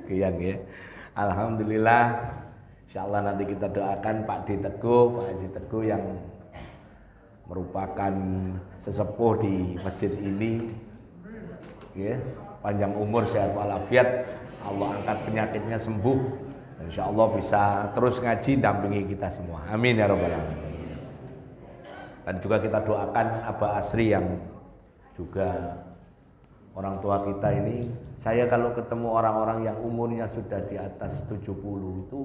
Kian ya. Alhamdulillah. Insyaallah nanti kita doakan Pak D Teguh, Pak Haji Teguh yang merupakan sesepuh di masjid ini. Ya, panjang umur, sehat walafiat, Allah angkat penyakitnya sembuh. Insyaallah bisa terus ngaji dampingi kita semua. Amin ya rabbal alamin. Dan juga kita doakan Abah Asri yang juga orang tua kita ini. Saya kalau ketemu orang-orang yang umurnya sudah di atas 70 itu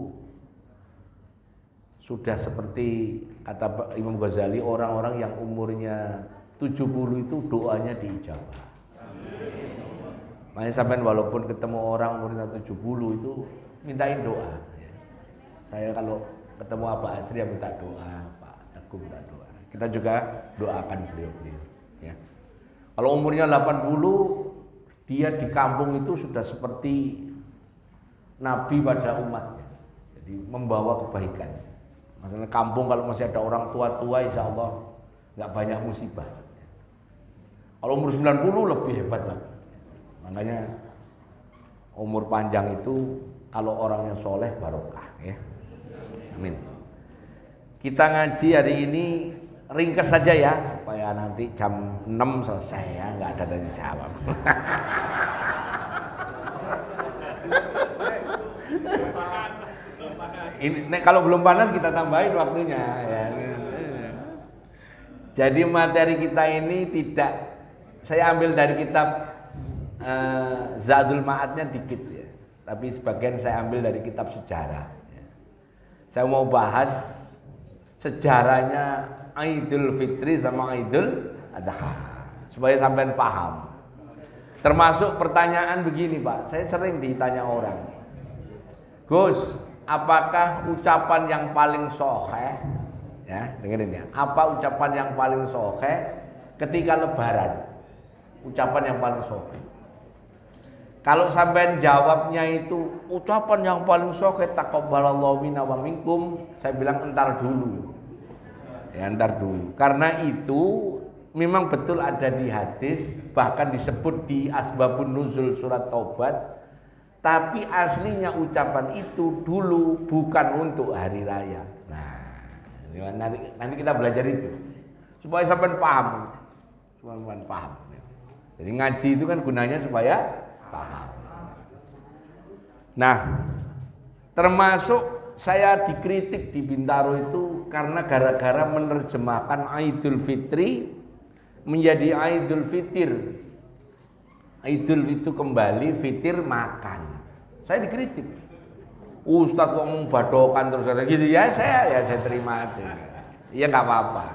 sudah seperti kata Imam Ghazali, orang-orang yang umurnya 70 itu doanya diijabah. Makanya sampai walaupun ketemu orang umurnya 70 itu mintain doa. Saya kalau ketemu Abah Asri ya minta doa, Pak Teguh minta doa. Kita juga doakan beliau-beliau. Ya. Kalau umurnya 80, dia di kampung itu sudah seperti Nabi pada umatnya. Jadi membawa kebaikan. Maksudnya kampung kalau masih ada orang tua-tua, insya Allah nggak banyak musibah. Kalau umur 90 lebih hebat lagi. Makanya umur panjang itu kalau orangnya soleh barokah ya. Amin. Kita ngaji hari ini ringkes saja ya, supaya nanti jam 6 selesai ya, nggak ada tanya jawab. Ini kalau belum panas kita tambahin waktunya ya. Jadi materi kita ini tidak, saya ambil dari kitab Zadul Ma'adnya dikit ya, tapi sebagian saya ambil dari kitab sejarah ya. Saya mau bahas sejarahnya Idul Fitri sama Idul Adha supaya sampean paham. Termasuk pertanyaan begini Pak, saya sering ditanya orang, Gus, apakah ucapan yang paling sahih, ya dengerin ya, apa ucapan yang paling sahih ketika lebaran? Ucapan yang paling sahih. Kalau sampean jawabnya itu ucapan yang paling sahih taqabbalallahu minna wa minkum, saya bilang entar dulu. Ya entar dulu. Karena itu memang betul ada di hadis, bahkan disebut di Asbabun Nuzul surat Taubat. Tapi aslinya ucapan itu dulu bukan untuk hari raya. Nah, nanti kita belajar itu supaya sampean paham. Sampean paham. Jadi ngaji itu kan gunanya supaya paham. Nah, termasuk saya dikritik di Bintaro itu karena gara-gara menerjemahkan Idul Fitri menjadi Idul Fitir. Idul itu kembali, fitir makan. Saya dikritik. Ustadz kok ngomong badokan terus kata gitu ya, saya terima aja. Iya nggak apa-apa.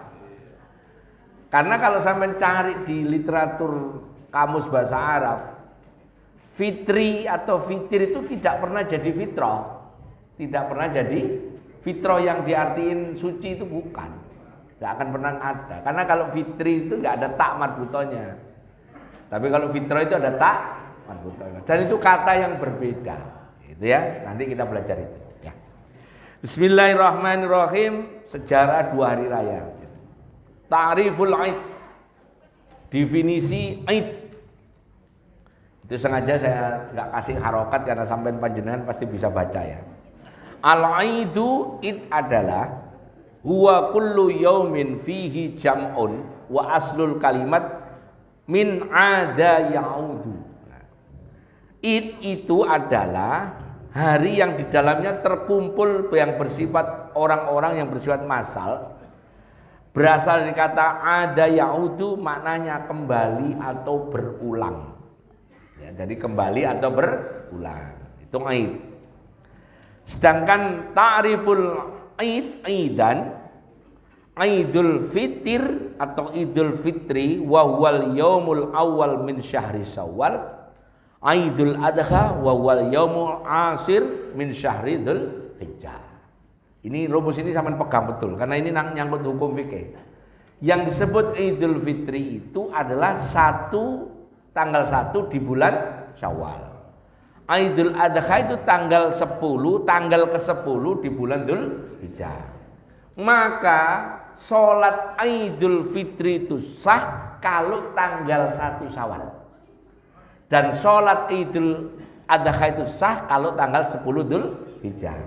Karena kalau saya mencari di literatur kamus bahasa Arab, fitri atau fitir itu tidak pernah jadi fitrah. Tidak pernah jadi fitrah yang diartiin suci itu bukan. Nggak akan pernah ada. Karena kalau fitri itu nggak ada tak marbutonya. Tapi kalau fitrah itu ada tak marbutonya. Dan itu kata yang berbeda. Gitu ya. Nanti kita belajar itu. Ya. Bismillahirrahmanirrahim. Sejarah 2 hari raya. Ta'riful Aid. Definisi Aid. Itu sengaja saya nggak kasih harokat karena sampean panjenengan pasti bisa baca ya. Al-Aidu id adalah huwa kullu yaumin fihi jam'un wa aslul kalimat min ada ya'udu. Id itu adalah hari yang di dalamnya terkumpul yang bersifat orang-orang yang bersifat massal. Berasal dari kata ada ya'udu, maknanya kembali atau berulang. Ya, jadi kembali atau berulang. Itu Aid. Sedangkan ta'riful Aid, Aidan, Idul Fitir atau Idul Fitri wa huwal yaumul awal min syahri Syawal, Idul Adha wa huwal yaumul akhir min syahri Dzul Hijjah. Ini rumus ini sampean pegang betul karena ini nyangkut hukum fikih. Yang disebut Idul Fitri itu adalah tanggal 1 di bulan Syawal. Idul Adha itu tanggal 10, tanggal ke-10 di bulan Dzul Hijjah. Maka sholat Idul Fitri itu sah kalau tanggal 1 Syawal. Dan sholat Idul Adha itu sah kalau tanggal 10 Dzulhijjah.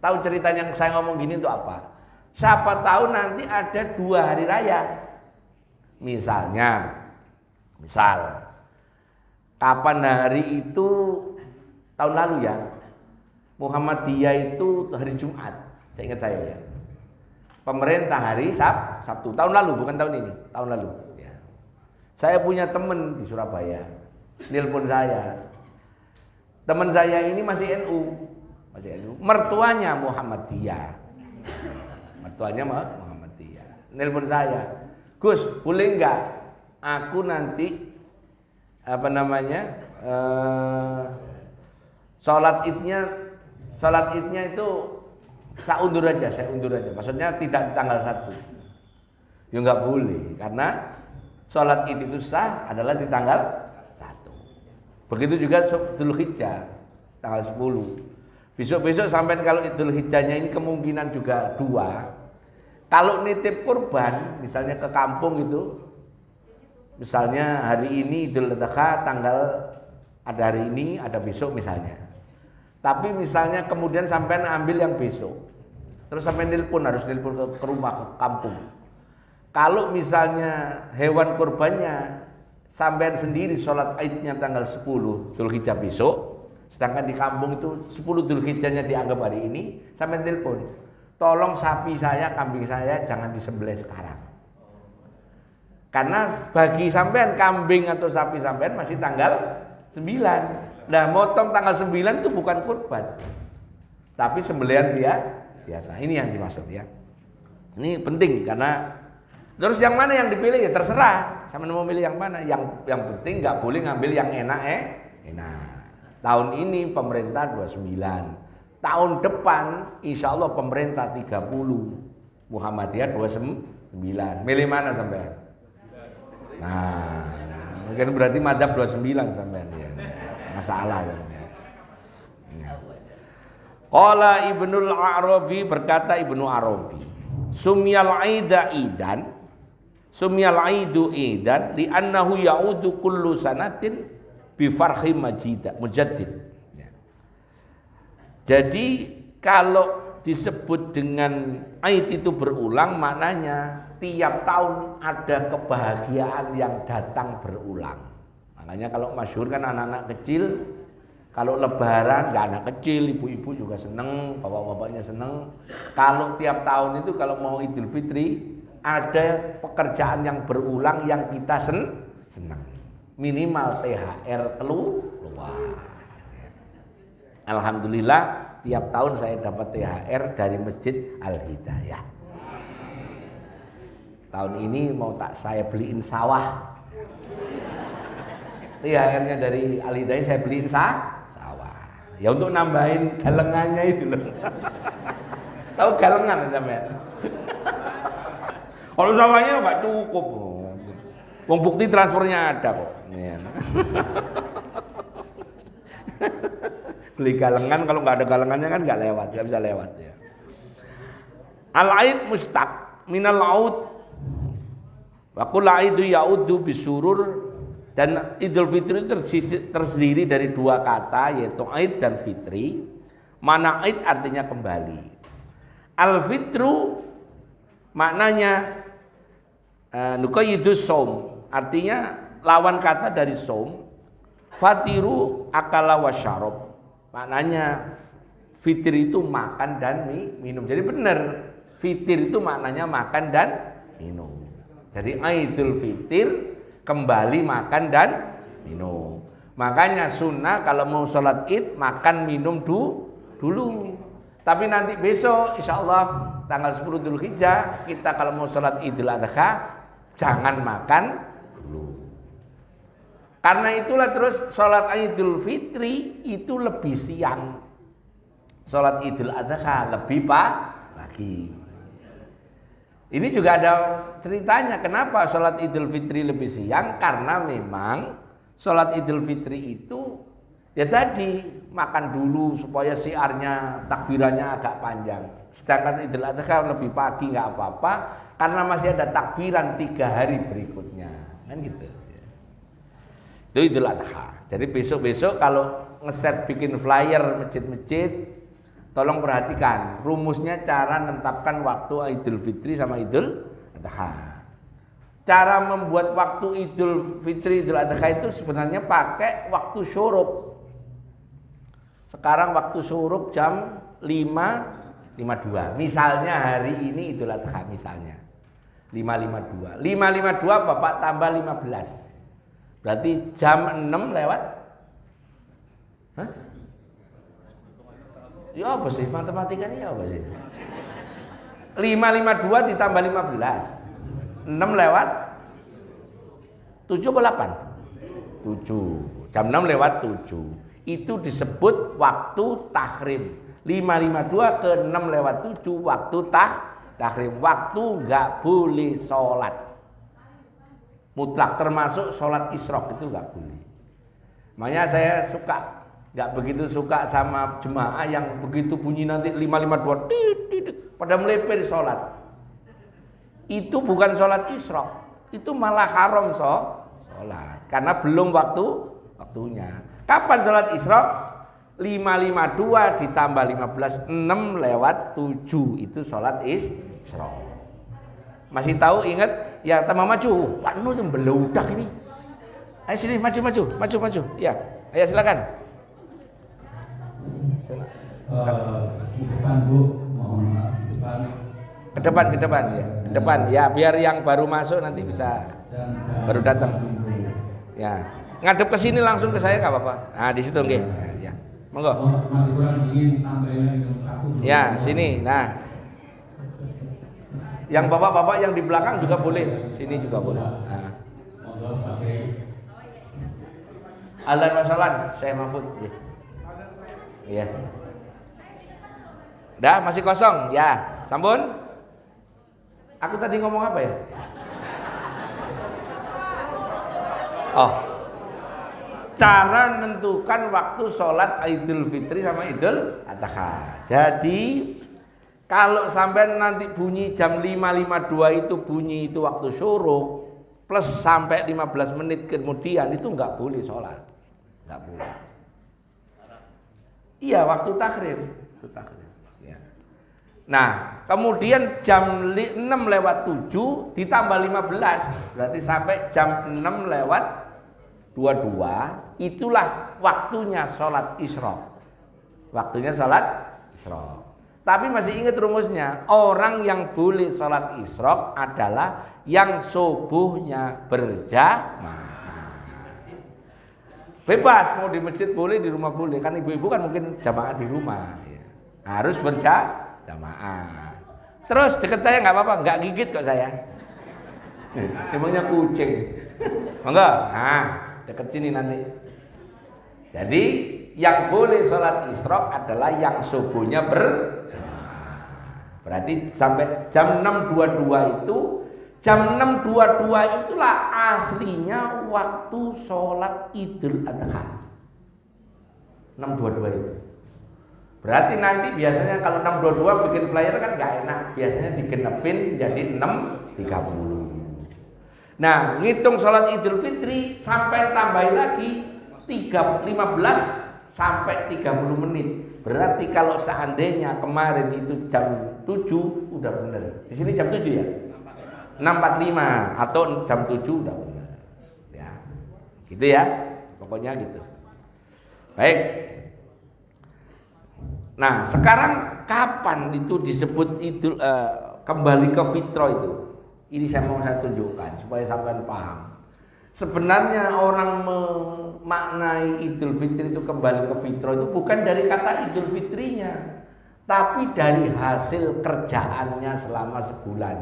Tahu ceritanya yang saya ngomong gini itu apa? Siapa tahu nanti ada 2 hari raya. Misal kapan hari itu tahun lalu ya, Muhammadiyah itu hari Jumat, saya ingat saya ya. Pemerintah hari Sabtu, tahun lalu bukan tahun ini, tahun lalu ya. Saya punya teman di Surabaya, nelpon saya. Teman saya ini masih NU, mertuanya Muhammadiyah. Nelpon saya, Gus, boleh enggak aku nanti sholat idnya itu saya undur aja. Maksudnya tidak di tanggal 1. Ya enggak boleh, karena sholat id itu sah adalah di tanggal 1. Begitu juga Dzulhijjah tanggal 10. Besok-besok sampai kalau Dzulhijjahnya ini kemungkinan juga 2. Kalau nitip kurban, misalnya ke kampung itu, misalnya hari ini Idul Adha tanggal ada hari ini, ada besok misalnya. Tapi misalnya kemudian sampai ambil yang besok, terus sampai harus nelpon ke rumah, ke kampung. Kalau misalnya hewan kurbannya sampai sendiri sholat idnya tanggal 10 Dzulhijjah besok, sedangkan di kampung itu 10 Dzulhijjahnya dianggap hari ini, sampai nelpon, tolong sapi saya, kambing saya jangan disembelih sekarang. Karena bagi sampean kambing atau sapi sampean masih tanggal 9. Nah, motong tanggal 9 itu bukan kurban, tapi sembelihan biasa. Ini yang dimaksud ya. Ini penting karena terus yang mana yang dipilih ya terserah. Sama mau milih yang mana. Yang penting nggak boleh ngambil yang enak. Tahun ini pemerintah 29. Tahun depan insya Allah pemerintah 30. Muhammadiyah 29. Milih mana sampean? Nah, mungkin berarti madzhab 29 sampean ya. Masalah sampean. Qala Ibnul Arabi, berkata Ibnu Arabi, Sumyal aidu idan li'annahu ya'udu kullu sanatin bi farhi mujaddid. Jadi kalau disebut dengan aid itu berulang, maknanya tiap tahun ada kebahagiaan yang datang berulang. Makanya kalau masyhur kan anak-anak kecil kalau lebaran, nggak anak kecil, ibu-ibu juga seneng, bapak-bapaknya seneng. Kalau tiap tahun itu kalau mau Idul Fitri ada pekerjaan yang berulang yang kita seneng. Minimal THR keluar. Alhamdulillah tiap tahun saya dapat THR dari Masjid Al-Hidayah. Tahun ini mau saya beliin sawah. THR-nya dari Al-Hidayah saya beliin sawah. Ya untuk nambahin galengannya itu loh. Tahu galengan sampean? Kalau sawahnya nggak cukup. Wong bukti transfernya ada kok. Beli galengan, kalau nggak ada galengannya kan nggak bisa lewat ya. Al-aid mustaq minal aud. Wa qul aidu yaudu bisurur. Dan Idul Fitri terdiri dari 2 kata, yaitu aid dan fitri. Mana aid artinya kembali. Al-fitru maknanya nuqayyidus shaum, artinya lawan kata dari shaum. Fatiru akala wasyarab, maknanya fitri itu makan dan minum. Jadi benar, fitir itu maknanya makan dan minum. Jadi Idul Fitri kembali makan dan minum. Makanya sunnah kalau mau sholat id makan minum dulu. Tapi nanti besok insya Allah tanggal 10 Dzulhijjah kita kalau mau sholat Idul Adha jangan makan dulu. Karena itulah terus sholat Idul Fitri itu lebih siang. Sholat Idul Adha lebih pagi. Ini juga ada ceritanya kenapa sholat Idul Fitri lebih siang, karena memang sholat Idul Fitri itu ya tadi makan dulu supaya siarnya takbirannya agak panjang. Sedangkan Idul Adha lebih pagi nggak apa-apa karena masih ada takbiran 3 hari berikutnya, kan gitu. Itu Idul Adha. Jadi besok-besok kalau ngeset bikin flyer masjid-masjid, tolong perhatikan rumusnya cara menetapkan waktu Idul Fitri sama Idul Adha. Cara membuat waktu Idul Fitri Idul Adha itu sebenarnya pakai waktu syuruk. Sekarang waktu syuruk jam 5.52. Misalnya hari ini Idul Adha misalnya 5.52. 5.52 Bapak tambah 15. Berarti jam 6 lewat. Hah? Ya apa sih matematikanya ya apa sih? 5.52 ditambah 15. 6 lewat 7 atau 8? 7. Jam 6 lewat 7. Itu disebut waktu tahrim. 5.52 ke 6 lewat 7 waktu tahrim. Waktu nggak boleh sholat. Mutlak termasuk sholat isyraq itu nggak boleh. Makanya saya nggak begitu suka sama jemaah yang begitu bunyi nanti 5.52 pada melepir sholat. Itu bukan sholat isyraq, itu malah haram sholat karena belum waktunya. Kapan sholat isyraq? 5.52 ditambah 15 6 lewat 7 itu sholat isyraq. Masih tahu ingat ya tambah maju. Pak Nur yang beludak ini. Ayo sini maju. Ya, ayo silakan. Di depan Bu, mohon maaf di depan. Ke depan ya. Ke depan ya biar yang baru masuk nanti bisa baru datang. Ya. Ngadep ke sini langsung ke saya enggak apa-apa. Nah, di situ nggih. Ya. Monggo. Masih kurang dingin tambahin lagi satu. Ya, sini. Nah. Yang bapak-bapak yang di belakang juga boleh, sini juga boleh. Nah. Ahlan wa sahlan, saya Mahfud. Iya. Dah masih kosong, ya. Sambun. Aku tadi ngomong apa ya? Oh. Cara menentukan waktu sholat Idul Fitri sama Idul Adha. Jadi kalau sampai nanti bunyi jam 5.52 itu bunyi itu waktu syuruk plus sampai 15 menit kemudian itu nggak boleh sholat, nggak boleh. Iya waktu takhrim, itu takhrim. Ya. Nah kemudian jam 6 lewat 7 ditambah 15 berarti sampai jam 6 lewat 22 itulah waktunya sholat isyraq. Waktunya sholat isyraq. Tapi masih ingat rumusnya, orang yang boleh sholat isyraq adalah yang subuhnya berjamaah. Bebas, mau di masjid boleh, di rumah boleh. Kan ibu-ibu kan mungkin jamaah di rumah. Ya. Harus berjamaah. Terus deket saya nggak apa-apa, nggak gigit kok saya. Emangnya kucing. Enggak, nah deket sini nanti. Jadi yang boleh sholat isyraq adalah yang subuhnya berarti sampai jam 6.22 itu, jam 6.22 itulah aslinya waktu sholat Idul Adha. 6.22 itu. Berarti nanti biasanya kalau 6.22 bikin flyer kan nggak enak, biasanya digenepin jadi 6.30. Nah, ngitung sholat Idul Fitri sampai tambahin lagi 15 sampai 30 menit. Berarti kalau seandainya kemarin itu jam 7 udah benar. Di sini jam 7 ya? 6.45 atau jam 7 udah benar. Ya. Gitu ya. Pokoknya gitu. Baik. Nah, sekarang kapan itu disebut Idul kembali ke fitrah itu? Ini saya mau tunjukkan supaya sampean paham. Sebenarnya orang memaknai Idul Fitri itu kembali ke fitrah itu bukan dari kata Idul Fitrinya, tapi dari hasil kerjaannya selama sebulan.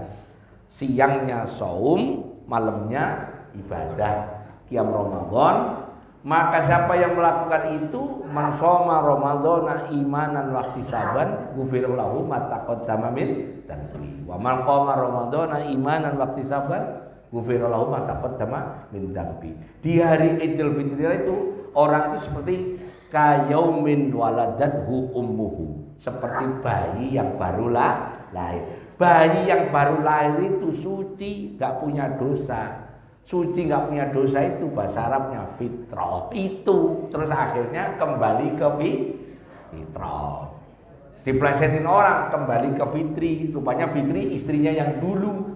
Siangnya saum, malamnya ibadah qiyam Ramadan. Maka siapa yang melakukan itu, man shoma Ramadhana imanan wa ihtisaban, ghufira lahu ma taqaddama min dhanbi. Wa man qama Ramadhana imanan wa ihtisaban, ghufira lahu ma taqaddama min dhanbi. Di hari Idul Fitri itu orang itu seperti kayaumin waladathu ummuhu, seperti bayi yang baru lahir. Bayi yang baru lahir itu suci, nggak punya dosa. Suci nggak punya dosa itu bahasa Arabnya fitrah. Itu terus akhirnya kembali ke fitrah. Diplesetin orang kembali ke Fitri. Rupanya Fitri istrinya yang dulu.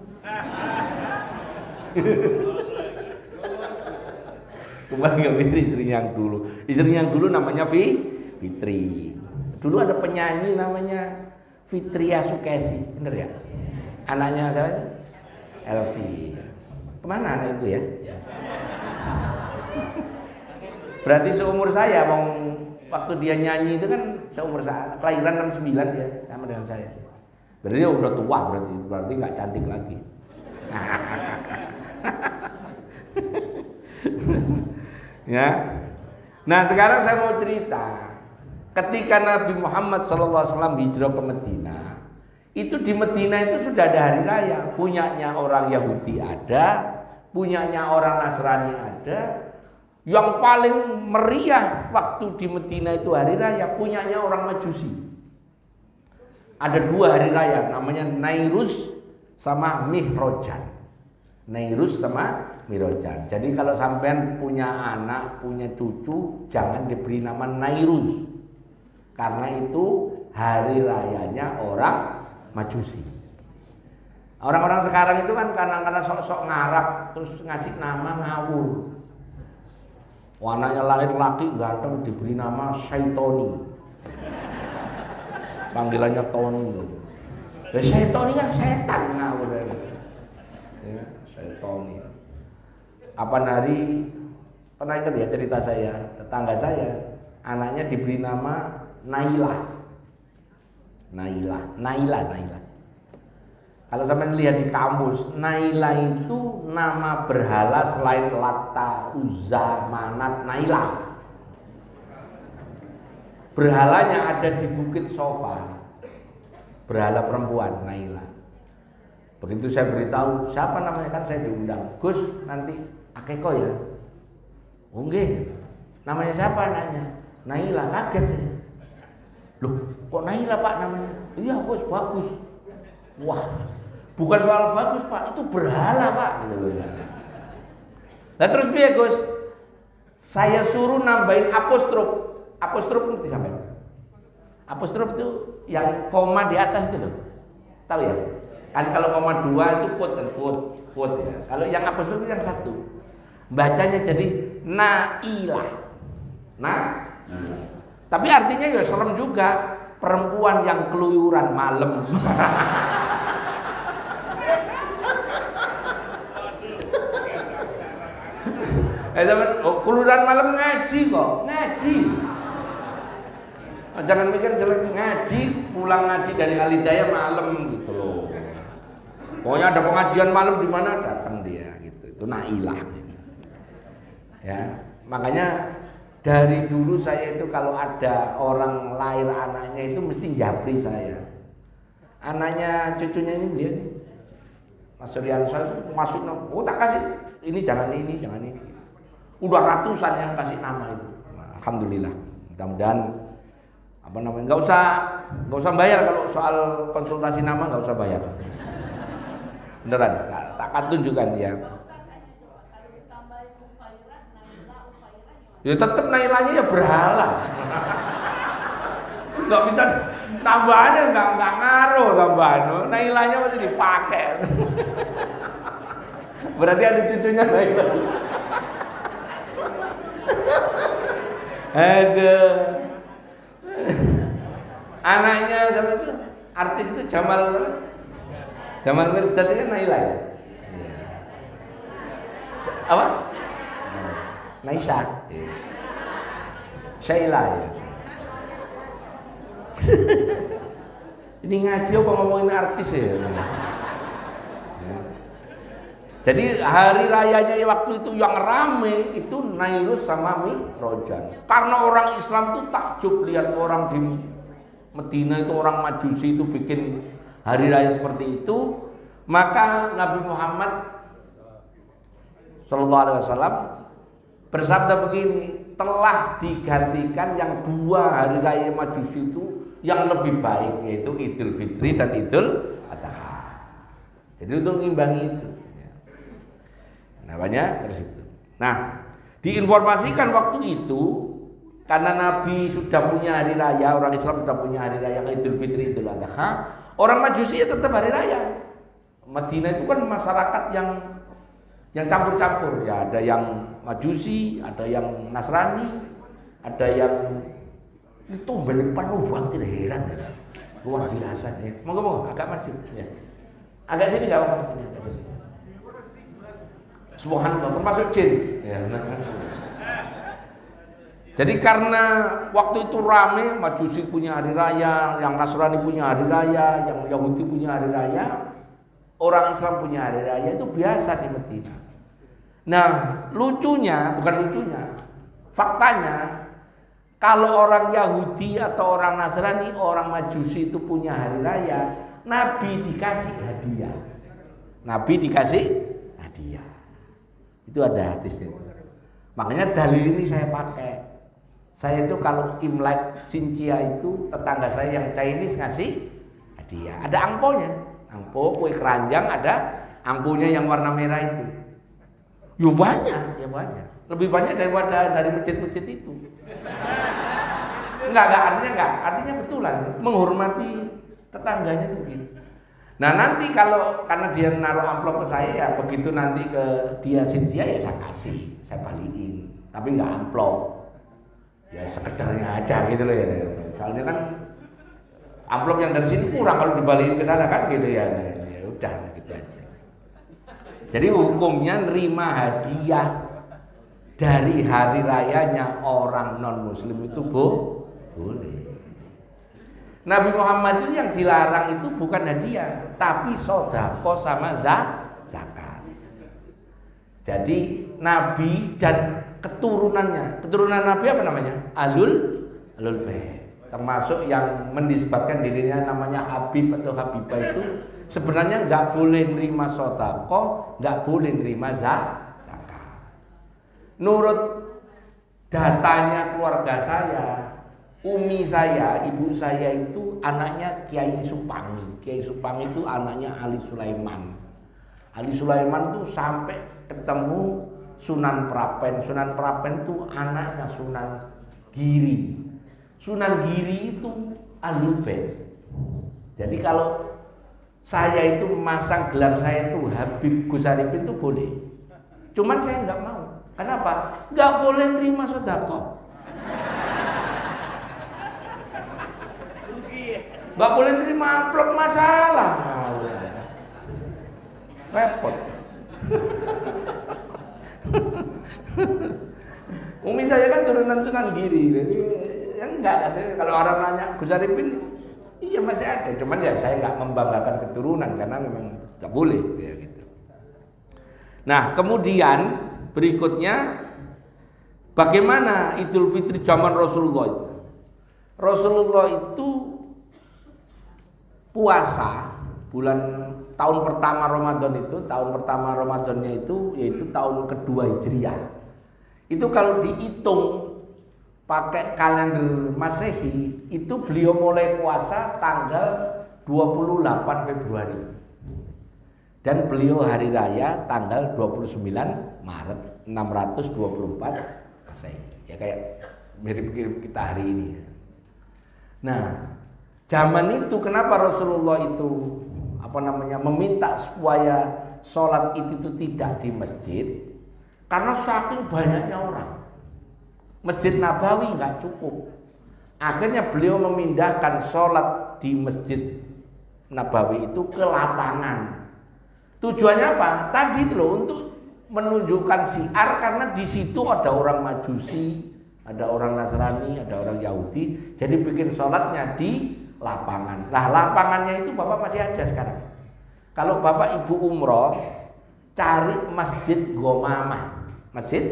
Kembali ke Fitri istrinya yang dulu. Istrinya yang dulu namanya Fitri. Dulu ada penyanyi namanya Fitria Sukesi, bener ya? Anaknya siapa? Elvi. Kemana anak itu ya? Berarti seumur saya, waktu dia nyanyi itu kan seumur saya, kelahiran 69 dia, sama dengan saya. Berarti dia udah tua, berarti nggak cantik lagi. Ya. Nah sekarang saya mau cerita, ketika Nabi Muhammad SAW hijrah ke Medina, itu di Medina itu sudah ada hari raya, punyanya orang Yahudi ada, punyanya orang Nasrani ada. Yang paling meriah waktu di Medina itu hari raya, punyanya orang Majusi. Ada 2 hari raya, namanya Nairus sama Mihrojan. Nairus sama Mihrojan. Jadi kalau sampean punya anak, punya cucu, jangan diberi nama Nairus, karena itu hari rayanya orang Majusi. Orang-orang sekarang itu kan kadang-kadang sok-sok ngarap terus ngasih nama ngawur. Anaknya lahir laki ganteng diberi nama Syaitoni. Panggilannya Tony. Ya Syaitoni kan setan ngawur. Ya, Syaitoni. Apa hari pernah ingat ya cerita saya, tetangga saya, anaknya diberi nama Naila. Kalau sampai lihat di kamus, Naila itu nama berhala selain Lata, Uzza, Manat, Naila. Berhalanya ada di Bukit Sofa. Berhala perempuan, Naila. Begitu saya beritahu, siapa namanya, kan saya diundang. Gus, nanti akeko ya? Oh nggih. Namanya siapa anaknya? Naila. Kaget saya. Loh, kok Naila Pak namanya? Iya Gus, bagus. Wah, bukan soal bagus Pak, itu berhala Pak. Nah terus piye Gus? Saya suruh nambahin apostrof. Apostrof ngerti sampai? Apostrof itu yang koma di atas itu loh. Tahu ya? Kan kalau koma 2 itu put ya. Kalau yang apostrof itu yang 1. Bacanya jadi Nailah. Tapi artinya ya serem juga, perempuan yang keluyuran malam. Keluyuran malam ngaji kok, ngaji. Jangan mikir jelek, ngaji, pulang ngaji dari Al-Hidayah malam gitu loh. Pokoknya ada pengajian malam di mana datang dia gitu. Itu Nailah. Ya, makanya dari dulu saya itu kalau ada orang lahir anaknya itu mesti japri saya. Anaknya cucunya ini dia nih, Mas Suryansyah masuk, oh tak kasih, ini jangan ini, jangan ini. Udah ratusan yang kasih nama itu. Nah, alhamdulillah. Mudah-mudahan nggak usah bayar kalau soal konsultasi nama, nggak usah bayar. Beneran, tak tunjukkan dia. Ya tetap Nailanya ya berhala. Nggak bisa tambahannya, nggak ngaruh tambahan. Nailanya masih dipakai. Berarti ada cucunya Naila. Aduh. Anaknya sama itu artis itu Jamal Mirdad itu kan Naila ya. Apa? Naisha. Shaila ya. Ini ngaji apa ngomongin artis ya? Jadi hari rayanya waktu itu yang rame itu Nairus sama Mihrojan. Karena orang Islam tuh takjub lihat orang di Medina itu, orang Majusi itu bikin hari raya seperti itu, maka Nabi Muhammad SAW bersabda begini, telah digantikan yang 2 hari raya Majusi itu yang lebih baik, yaitu Idul Fitri dan Idul Adha. Jadi untuk mengimbangi itu namanya terus itu. Nah, diinformasikan waktu itu karena Nabi sudah punya hari raya, orang Islam sudah punya hari raya Idul Fitri, Idul Adha, orang Majusi ya tetap hari raya. Madinah itu kan masyarakat yang campur-campur ya, ada yang Majusi, ada yang Nasrani, ada yang itu balik penuh banget, tidak heran ya. Luar biasa ya. Moga-moga agak maju ya. Agak sini enggak apa-apa ini. Subhanallah, termasuk jin ya. Jadi karena waktu itu rame, Majusi punya hari raya, yang Nasrani punya hari raya, yang Yahudi punya hari raya, orang Islam punya hari raya, itu biasa di Madinah. Nah, faktanya kalau orang Yahudi atau orang Nasrani, orang Majusi itu punya hari raya, Nabi dikasih hadiah. Itu ada hadisnya itu. Makanya dalil ini saya pakai. Saya itu kalau Imlek Xinjia itu tetangga saya yang Chinese ngasih hadiah. Ada angponya. Angpo kue keranjang, ada angponya yang warna merah itu. Ya banyak. Lebih banyak daripada dari masjid-masjid itu. Artinya betulan menghormati tetangganya itu begitu. Nah nanti karena dia naruh amplop ke saya, ya begitu nanti ke dia Cynthia ya saya kasih, saya balikin, tapi nggak amplop, ya sekedarnya aja gitu loh ya. Soalnya kan amplop yang dari sini kurang kalau dibalikin ke sana kan gitu ya. Ya udah gitu aja. Jadi hukumnya nerima hadiah dari hari rayanya orang non Muslim itu boleh. Nabi Muhammad itu yang dilarang itu bukan hadiah, tapi sodako sama zakat. Jadi Nabi dan keturunan Nabi apa namanya? Alul Bait. Termasuk yang menisbatkan dirinya namanya Habib atau Habibah itu sebenarnya nggak boleh nerima sodako, nggak boleh nerima zakat. Nurut datanya keluarga saya, umi saya, ibu saya itu anaknya Kiai Supangi. Kiai Supangi itu anaknya Ali Sulaiman. Ali Sulaiman itu sampai ketemu Sunan Prapen. Sunan Prapen itu anaknya Sunan Giri. Sunan Giri itu Ahlul Bait. Jadi kalau saya itu memasang gelar saya itu Habib Gus Arifin itu boleh. Cuman saya nggak mau. Kenapa? Nggak boleh nerima sedekah. Nggak boleh nerima amplop, masalah. Repot. Umi saya kan turunan Sunan Giri, jadi ya enggak. Kalau orang nanya Gus Arifin, iya masih ada. Cuman ya saya nggak membanggakan keturunan karena memang nggak boleh ya gitu. Nah kemudian berikutnya, bagaimana Idul Fitri zaman Rasulullah itu? Rasulullah itu puasa tahun pertama Ramadan itu, tahun pertama Ramadannya itu yaitu tahun kedua Hijriah. Itu kalau dihitung pakai kalender Masehi, itu beliau mulai puasa tanggal 28 Februari. Dan beliau hari raya tanggal 29 Maret 624 Masehi. Ya kayak mirip kita hari ini. Nah, zaman itu kenapa Rasulullah itu meminta supaya sholat itu tidak di masjid? Karena saking banyaknya orang. Masjid Nabawi nggak cukup. Akhirnya beliau memindahkan sholat di Masjid Nabawi itu ke lapangan. Tujuannya apa? Tadi itu loh, untuk menunjukkan syiar, karena di situ ada orang Majusi, ada orang Nasrani, ada orang Yahudi. Jadi bikin sholatnya di lapangan. Nah lapangannya itu Bapak masih ada sekarang. Kalau Bapak Ibu umroh, cari Masjid Gomamah. Masjid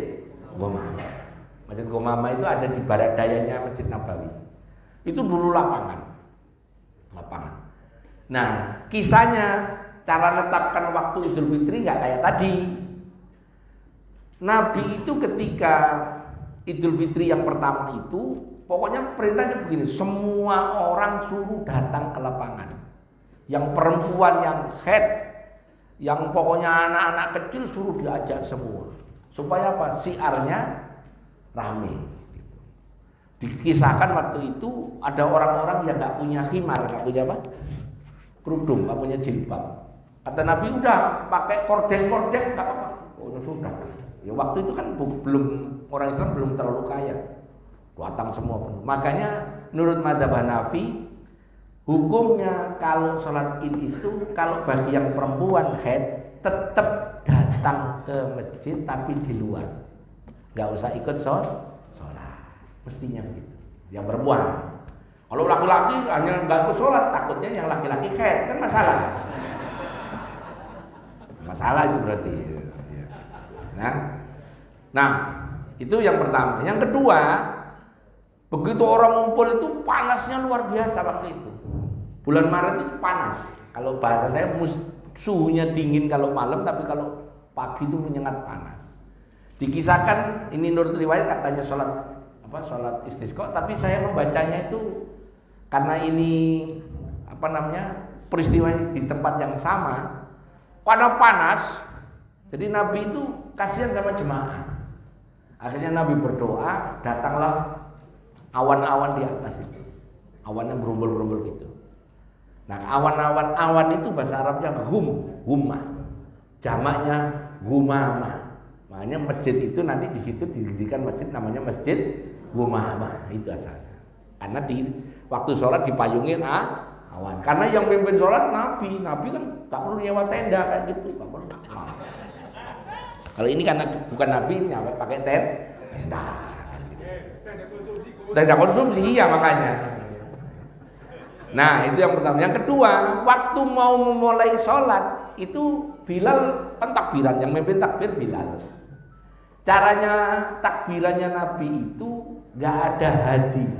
Gomamah itu ada di barat dayanya Masjid Nabawi. Itu dulu lapangan. Nah kisahnya, cara menetapkan waktu Idul Fitri nggak kayak tadi. Nabi itu ketika Idul Fitri yang pertama itu pokoknya perintahnya begini, semua orang suruh datang ke lapangan. Yang perempuan, yang head, yang pokoknya anak-anak kecil suruh diajak semua. Supaya apa? Siarnya rame. Dikisahkan waktu itu ada orang-orang yang nggak punya khimar, nggak punya apa? Kerudung, nggak punya jilbab. Kata Nabi, udah pakai kordeng-kordeng, nggak apa-apa. Oh sudah. Ya waktu itu kan belum, orang Islam belum terlalu kaya. Datang semua penuh. Makanya menurut madzhab Hanafi, hukumnya kalau sholat id itu kalau bagi yang perempuan head tetap datang ke masjid tapi di luar, nggak usah ikut sholat, mestinya begitu. Yang perempuan, kalau laki-laki hanya nggak ikut sholat, takutnya yang laki-laki head kan masalah itu berarti. Nah itu yang pertama. Yang kedua, begitu orang ngumpul itu panasnya luar biasa waktu itu. Bulan Maret itu panas. Kalau bahasa saya suhunya dingin kalau malam, tapi kalau pagi itu menyengat panas. Dikisahkan ini menurut riwayat katanya sholat istisqa, tapi saya membacanya itu karena ini peristiwa di tempat yang sama, pada panas. Jadi Nabi itu kasihan sama jemaah. Akhirnya Nabi berdoa, datanglah awan-awan di atas itu. Awannya berumbul-berumbul gitu. Nah, awan itu bahasa Arabnya humah. Jamaknya gumamah. Makanya masjid itu nanti di situ didirikan masjid namanya Masjid Gumamah. Itu asalnya. Karena di waktu sholat dipayungin awan. Karena yang mimpin sholat Nabi kan tak perlu nyewa tenda kayak gitu, tak perlu. Kalau ini karena bukan Nabi, nyawa pakai tenda. Tenda konsumsi, iya makanya. Nah itu yang pertama. Yang kedua, waktu mau memulai sholat itu Bilal kan takbiran, yang mimpin takbir Bilal. Caranya takbirannya Nabi itu nggak ada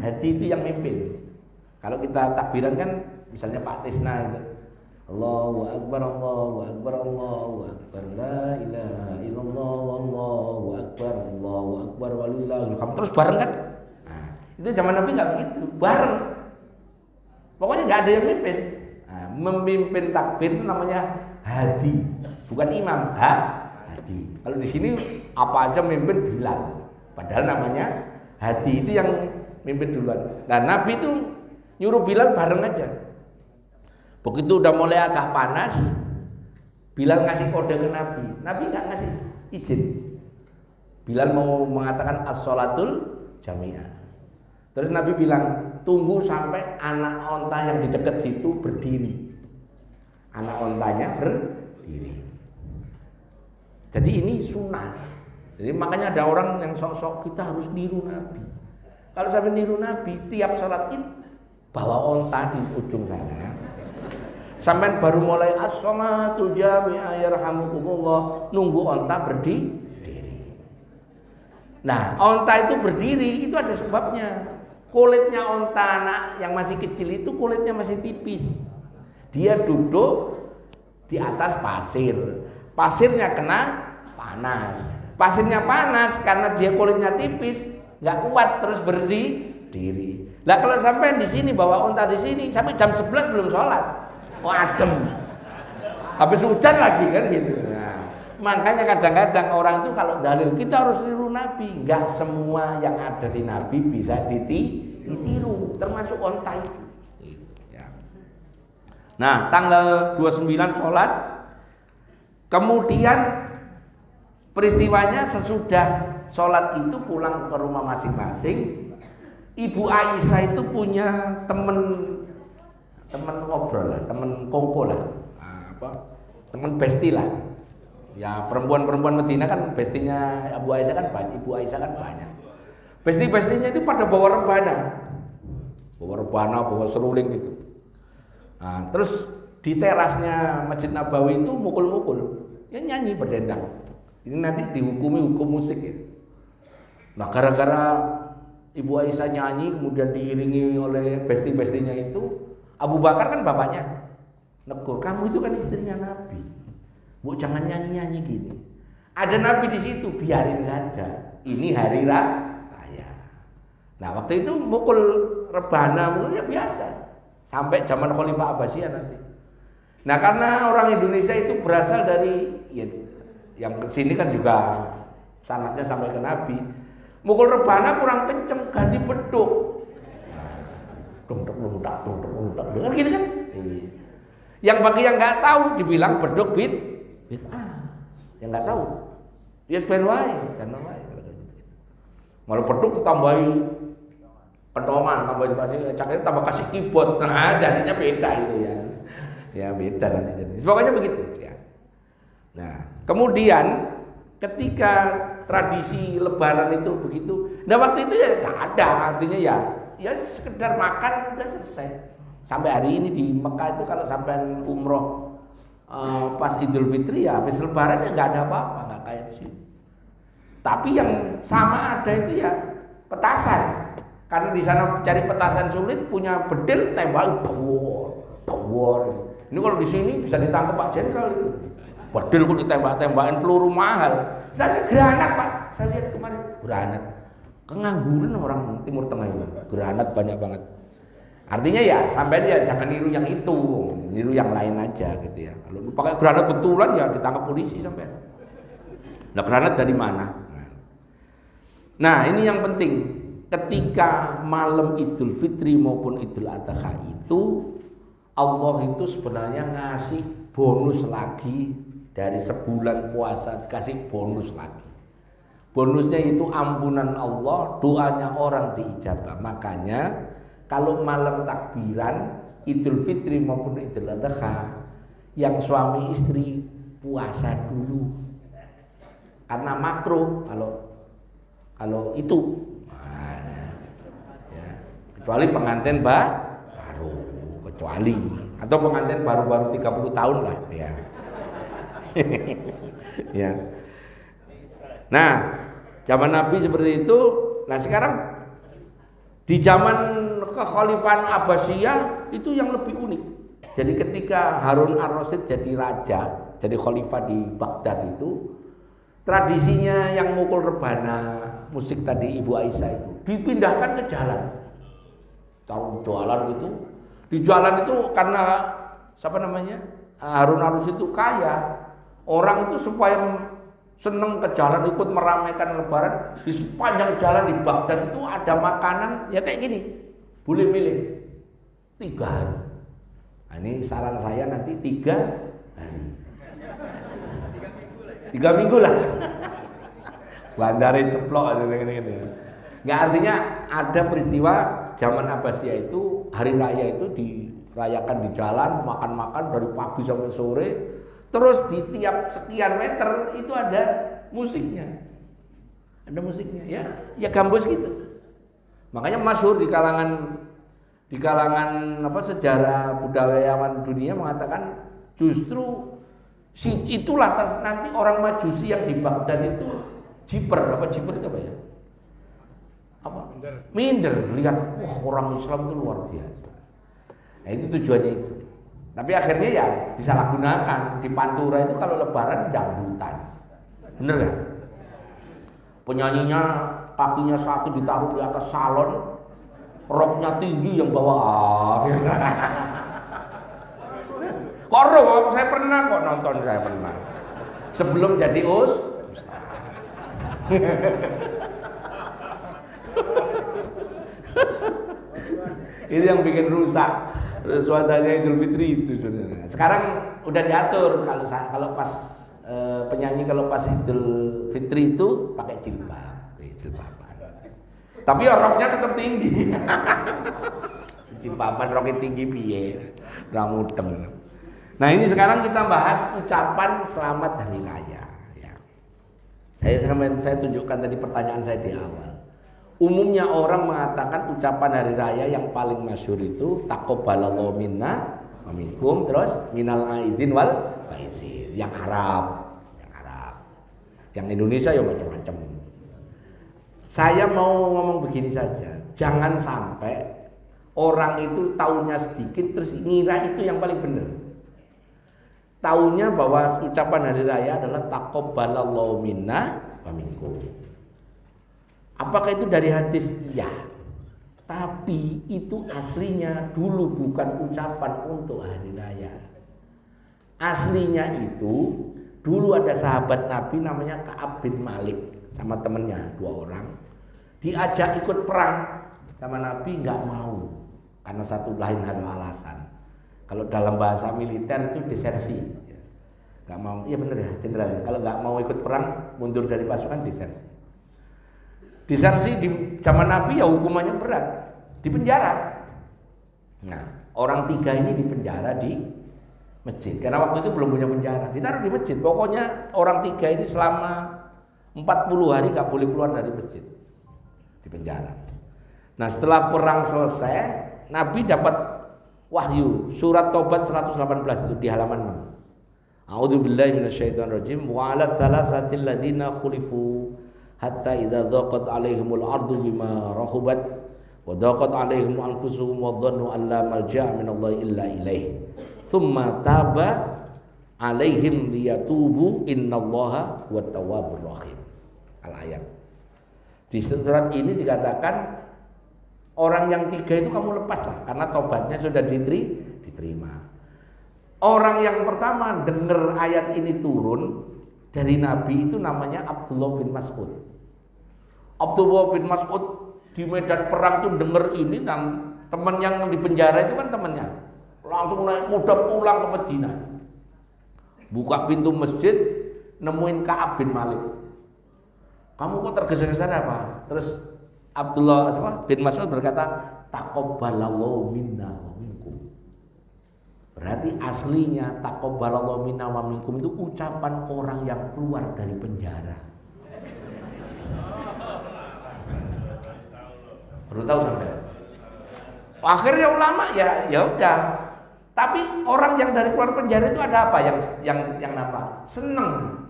hadi itu yang mimpin. Kalau kita takbiran kan misalnya Pak Tisna itu Allahu Akbar, Allahu Akbar, Allahu Akbar, la ilaha illallah, Allahu Akbar, Allahu Akbar, walillahil hamd. Terus bareng kan? Nah, itu zaman Nabi nggak begitu, bareng. Pokoknya nggak ada yang mimpin. Nah, memimpin takbir itu namanya hadi, bukan imam. Hadi. Kalau di sini apa aja mimpin Bilal, padahal namanya hadi itu yang mimpin duluan. Nah Nabi itu nyuruh Bilal bareng aja. Begitu udah mulai agak panas, Bilal ngasih kode ke Nabi. Nabi nggak ngasih izin. Bilal mau mengatakan as-sholatul jami'ah. Terus Nabi bilang, tunggu sampai anak onta yang di dekat situ berdiri. Anak ontanya berdiri. Jadi ini sunnah. Jadi makanya ada orang yang sok-sok kita harus niru Nabi. Kalau sampai niru Nabi, tiap sholat id bawa onta di ujung sana. Sampai baru mulai as-sholatul jami'ah yarhamukumullah, nunggu onta berdiri. Nah, onta itu berdiri itu ada sebabnya. Kulitnya onta anak yang masih kecil itu kulitnya masih tipis. Dia duduk di atas pasir. Pasirnya kena panas. Pasirnya panas karena dia kulitnya tipis, nggak kuat terus berdiri. Lah kalau sampai di sini bawa onta di sini sampai jam 11 belum sholat. Oh adem. Habis hujan lagi kan gitu. Nah, makanya kadang-kadang orang itu kalau dalil kita harus niru Nabi. Enggak semua yang ada di Nabi bisa ditiru, termasuk onta itu. Ya. Nah, tanggal 29 sholat. Kemudian peristiwanya sesudah sholat itu pulang ke rumah masing-masing. Ibu Aisyah itu punya teman ngobrol lah, teman kongko lah, teman besti lah. Ya perempuan-perempuan Medina kan bestinya Abu Aisyah kan banyak, Ibu Aisyah kan banyak. Besti-bestinya itu pada bawa rebana, bawa seruling gitu. Nah, terus di terasnya Masjid Nabawi itu mukul-mukul, ya nyanyi berdendang. Ini nanti dihukumi hukum musik ya. Nah gara-gara Ibu Aisyah nyanyi kemudian diiringi oleh besti-bestinya itu, Abu Bakar kan bapaknya negur, kamu itu kan istrinya Nabi, Bu jangan nyanyi-nyanyi gini. Ada Nabi di situ, biarin saja. Ini hari raya. Nah waktu itu mukul rebana mukul ya biasa sampai zaman Khalifah Abbasiyah nanti. Nah karena orang Indonesia itu berasal dari ya, yang kesini kan juga sanadnya sampai ke Nabi. Mukul rebana kurang kenceng ganti beduk. Dong kan gitu kan? Yang bagi yang nggak tahu dibilang beduk bid'ah. Yang nggak tahu, ya ben wae, jangan wae. Malah beduk ditambahi pedoman, tambah dikasih caketnya, tambah kasih keyboard, nah jadinya beda itu ya. Ya beda nanti jadi. Pokoknya begitu ya. Nah kemudian ketika tradisi Lebaran itu begitu, nah waktu itu ya nggak ada, artinya ya sekedar makan udah selesai. Sampai hari ini di Mekah itu kalau sampai umroh pas Idul Fitri ya habis Lebaran ya nggak ada apa-apa, nggak kayak di sini. Tapi yang sama ada itu ya petasan. Karena di sana cari petasan sulit, punya bedil tembak tawar. Ini kalau di sini bisa ditangkap Pak Jenderal itu. Bedil kok ditembak-tembakin peluru mahal. Saya granat Pak, saya lihat kemarin granat. Kengangguran orang Timur Tengah itu, granat banyak banget. Artinya ya sampai dia jangan niru yang itu, niru yang lain aja gitu ya. Kalau pakai granat betulan ya ditangkap polisi sampai. Nah granat dari mana? Nah ini yang penting. Ketika malam Idul Fitri maupun Idul Adha itu Allah itu sebenarnya ngasih bonus lagi dari sebulan puasa, dikasih bonus lagi. Bonusnya itu ampunan Allah, doanya orang diijabah. Makanya kalau malam takbiran Idul Fitri maupun Idul Adha, yang suami istri puasa dulu. Karena makruh kalau itu. Kecuali pengantin baru, kecuali atau pengantin baru-baru 30 tahun lah ya. Ya. Nah, zaman Nabi seperti itu. Nah, sekarang di zaman kekhalifahan Abbasiyah itu yang lebih unik. Jadi ketika Harun ar-Rasyid jadi raja, jadi khalifah di Baghdad itu, tradisinya yang mukul rebana, musik tadi Ibu Aisyah itu dipindahkan ke jalan. Taruh jualan gitu. Di jalan itu karena siapa namanya? Harun ar-Rasyid itu kaya. Orang itu supaya seneng ke jalan ikut meramaikan Lebaran, di sepanjang jalan di Baghdad itu ada makanan ya kayak gini. Boleh milih 3 hari. Nah, ini saran saya nanti 3 hari. 3 minggu lah. Bandare ceplok ini. Nggak, artinya ada peristiwa zaman Abbasiyah itu hari raya itu dirayakan di jalan, makan-makan dari pagi sampai sore, terus di tiap sekian meter itu ada musiknya, ya gambus gitu. Makanya masyhur di kalangan apa sejarah budayawan dunia mengatakan justru itulah nanti orang Majusi yang di Baghdad itu jiper itu apa ya? Minder lihat orang Islam itu luar biasa. Nah itu tujuannya itu. Tapi akhirnya ya disalahgunakan. Di Pantura itu kalau Lebaran dangdutan, bener gak? Penyanyinya kakinya satu ditaruh di atas salon, roknya tinggi yang bawa. Kok saya pernah kok nonton, saya pernah. Sebelum jadi ustaz. Itu yang bikin rusak suasana Idul Fitri itu sebenarnya. Sekarang udah diatur kalau pas penyanyi kalau pas Idul Fitri itu pakai jilbaban. Tapi roknya tetap tinggi. Jilbaban roknya tinggi piye? Ora mudeng. Nah, ini sekarang kita bahas ucapan selamat hari raya ya. Saya tunjukkan tadi pertanyaan saya di awal. Umumnya orang mengatakan ucapan hari raya yang paling masyhur itu taqabbalallahu minna wa minkum, terus minal aidin wal faizin, yang Arab. Yang Indonesia ya macam-macam. Saya mau ngomong begini saja, jangan sampai orang itu taunya sedikit terus ngira itu yang paling benar. Taunya bahwa ucapan hari raya adalah taqabbalallahu minna wa minkum. Apakah itu dari hadis? Iya. Tapi itu aslinya dulu bukan ucapan untuk hari raya. Aslinya itu dulu ada sahabat Nabi namanya Ka'ab bin Malik sama temennya 2 orang. Diajak ikut perang sama Nabi, nggak mau karena satu lain hal alasan. Kalau dalam bahasa militer itu desersi. Nggak mau, iya bener ya jenderal. Kalau nggak mau ikut perang, mundur dari pasukan, desersi. Desersi di zaman Nabi ya hukumannya berat, di penjara. Nah, orang 3 ini di penjara di masjid. Karena waktu itu belum punya penjara, ditaruh di masjid. Pokoknya orang 3 ini selama 40 hari nggak boleh keluar dari masjid, di penjara. Nah, setelah perang selesai, Nabi dapat wahyu surat Tobat 118 itu di halaman 6. A'udzubillahi minasyaitonirrajim wa 'alal thalatsatil ladzina khulifu hatta idza dhaqat 'alaihimul ardu bima rahubat wa dhaqat 'alaihim anfusuhum wa dhannu an la malja'a minallahi illa ilaih tsumma taba 'alaihim liyatubu innallaha huwat tawwabur rahim. Al-ayat. Di surat ini dikatakan orang yang 3 itu kamu lepaslah karena tobatnya sudah diterima. Orang yang pertama dengar ayat ini turun dari Nabi itu namanya Abdullah bin Mas'ud. Abdullah bin Mas'ud di medan perang tuh dengar ini, dan teman yang di penjara itu kan temannya. Langsung naik kuda pulang ke Madinah. Buka pintu masjid, nemuin Ka'ab bin Malik. Kamu kok tergesa-gesa apa? Terus Abdullah bin Mas'ud berkata, taqabbalallahu minna wa minkum. Berarti aslinya taqabbalallahu minna wa minkum itu ucapan orang yang keluar dari penjara. Baru tahu sampai. Akhirnya ulama ya udah. Tapi orang yang dari keluar penjara itu ada apa yang apa? Seneng,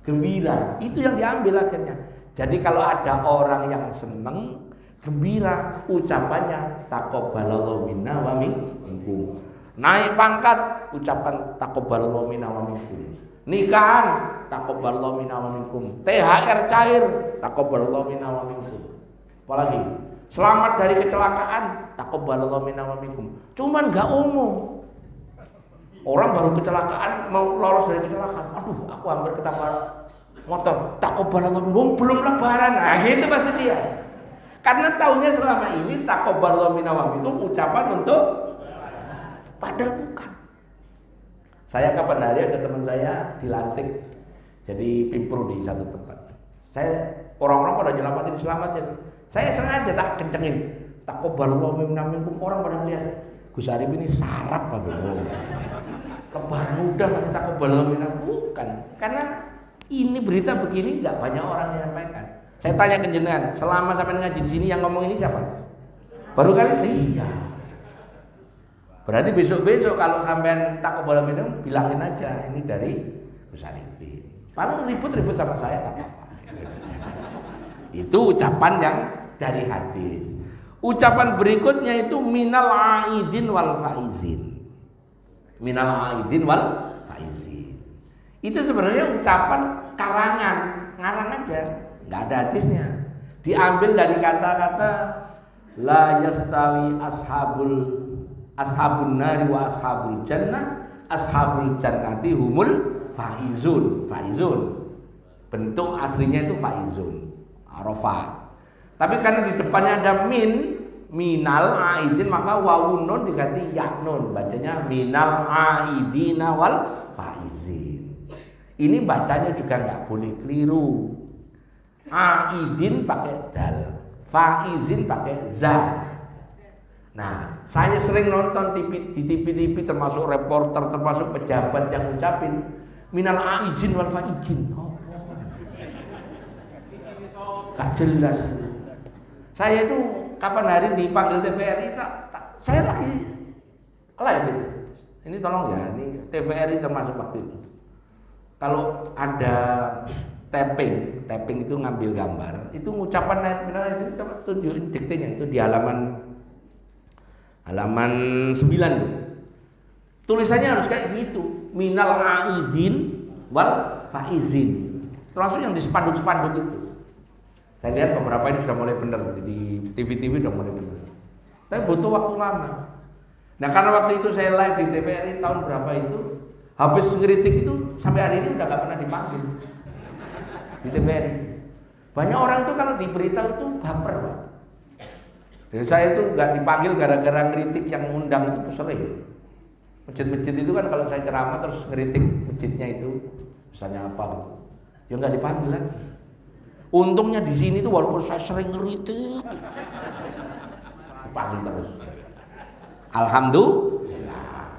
gembira. Itu yang diambil akhirnya. Jadi kalau ada orang yang seneng, gembira, ucapannya taqabbalallahu minna wa minkum. Naik pangkat, ucapan taqabbalallahu minna wa minkum. Nikahan, taqabbalallahu minna wa minkum. THR cair, taqabbalallahu minna wa minkum. Apalagi selamat dari kecelakaan, taqabbalallahu minna wa minkum. Cuman enggak umum. Orang baru kecelakaan, mau lolos dari kecelakaan. Aduh, aku hampir ketabrak motor, taqabbalallahu minkum, belum lebaran. Nah, gitu pasti dia. Karena taunya selama ini taqabbalallahu minna wa minkum ucapan untuk, padahal bukan. Saya kapan hari ada teman saya dilantik jadi pimpro di satu tempat. Saya orang-orang pada nyelamatin selamat ya. Saya sengaja tak kencengin taqabbalallahu minna wa minkum, orang pada melihat Gus Arif ini sarap apa belum? Lebaran udah masih taqabbalallahu minna, bukan. Karena ini berita begini nggak banyak orang yang sampaikan. Saya tanya ke jenengan, selama sampai ngaji di sini yang ngomong ini siapa? Baru kali ini? Iya. Berarti besok-besok kalau sampean taqabbalallahu minna bilangin aja ini dari Gus Arifin. Paling ribut-ribut sama saya nggak apa-apa. Itu ucapan yang dari hadis. Ucapan berikutnya itu minal aidin wal faizin. Minal aidin wal faizin. Itu sebenarnya ucapan karangan, ngarang aja, nggak ada hadisnya. Diambil dari kata-kata la yastawi ashabun nari wa ashabul jannah, ashabul jannati humul faizun. Bentuk aslinya itu faizun, arafah. Tapi karena di depannya ada minal aidin, maka wawun nun diganti ya nun, bacanya minal aidina wal faizin. Ini bacanya juga nggak boleh keliru. Aidin pakai dal, faizin pakai za. Nah, saya sering nonton di TV termasuk reporter, termasuk pejabat yang ngucapin minal aidin wal faizin. Oh, gak jelas gitu. Saya itu kapan hari dipanggil TVRI, saya lagi live itu. Ini tolong ya, ini TVRI termasuk waktu itu. Kalau ada tapping itu ngambil gambar, itu ucapan itu coba tunjukin diktenya itu di halaman 9 tuh. Tulisannya harus kayak gitu, minal aidin wal faizin. Termasuk yang di spanduk-spanduk itu. Saya lihat beberapa ini sudah mulai benar di TV-TV sudah mulai benar. Tapi butuh waktu lama. Nah karena waktu itu saya live di TVRI tahun berapa itu, habis ngeritik itu sampai hari ini udah nggak pernah dipanggil di TVRI. Banyak orang itu kalau diberitahu itu baper Pak. Dan saya itu nggak dipanggil gara-gara ngeritik yang undang itu sering. Masjid-masjid itu kan kalau saya ceramah terus ngeritik masjidnya itu, misalnya apa gitu, ya nggak dipanggil lagi. Untungnya di sini tuh walaupun saya sering ngeritik, dipanggil terus. Alhamdulillah.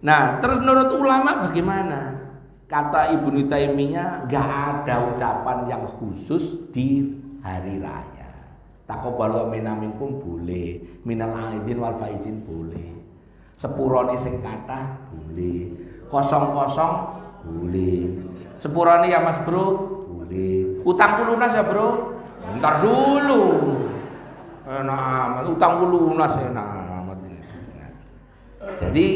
Nah, terus menurut ulama bagaimana? Kata Ibnu Taimiyah, nggak ada ucapan yang khusus di hari raya. Taqabbalu minna minkum boleh, minal aidin wal faizin boleh. Sepurone sing kathah boleh. Kosong-kosong boleh. Sepurone ya Mas Bro, boleh. Utangku lunas ya Bro. Bentar dulu. Enak amat utangku lunas enak amat ini. Jadi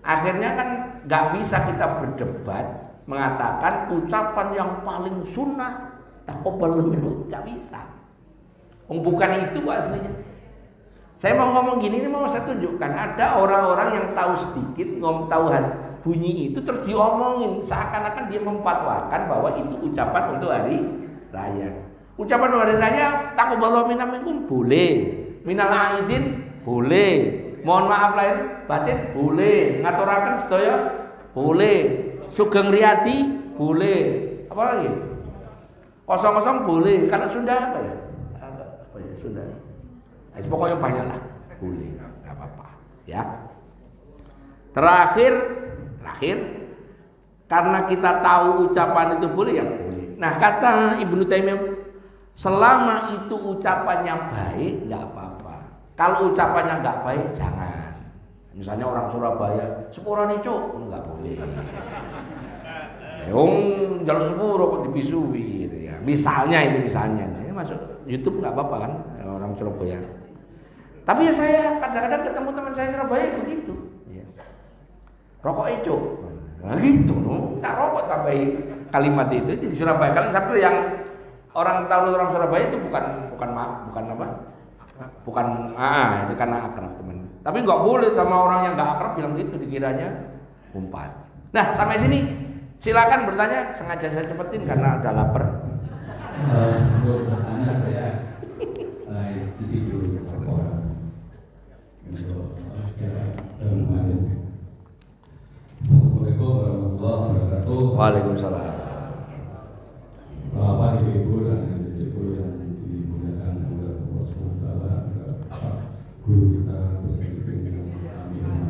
akhirnya kan nggak bisa kita berdebat mengatakan ucapan yang paling sunnah taqabbal minhu, nggak bisa. Bukan itu aslinya. Saya mau ngomong gini, ini mau saya tunjukkan ada orang-orang yang tahu sedikit, tahu bunyi itu terus diomongin seakan-akan dia memfatwakan bahwa itu ucapan untuk hari raya. Ucapan hari raya taqabbal minkum boleh, minal aidin boleh, mohon maaf lahir batin boleh, ngaturaken sedaya boleh, sugeng riyadi boleh, apa lagi? Kosong-kosong boleh, karena Sunda apa ya? Apa ya Sunda? Pokoknya banyak lah, boleh, nggak apa-apa, ya. Terakhir, karena kita tahu ucapan itu boleh ya boleh. Nah kata Ibnu Taimiyah, selama itu ucapannya baik, nggak apa-apa. Kalau ucapannya nggak baik, jangan. Misalnya orang Surabaya, sepurane cuk, nggak boleh. Jalur sepuro kok dibisui, gitu ya. Misalnya ini masuk YouTube nggak apa-apa kan orang Surabaya. Tapi ya saya kadang-kadang ketemu teman saya Surabaya begitu. Ya. Rokok eco, nah gitu loh. Tak rokok tambahi kalimat itu di Surabaya. Kalian sampai yang orang tahu orang Surabaya itu bukan apa? Itu karena akrab teman. Tapi nggak boleh sama orang yang nggak akrab bilang gitu, dikiranya umpat. Nah sampai sini silakan bertanya. Sengaja saya cepetin karena udah lapar. Sebelum bertanya saya isi dulu laporan. Assalamualaikum warahmatullahi wabarakatuh. Waalaikumsalam.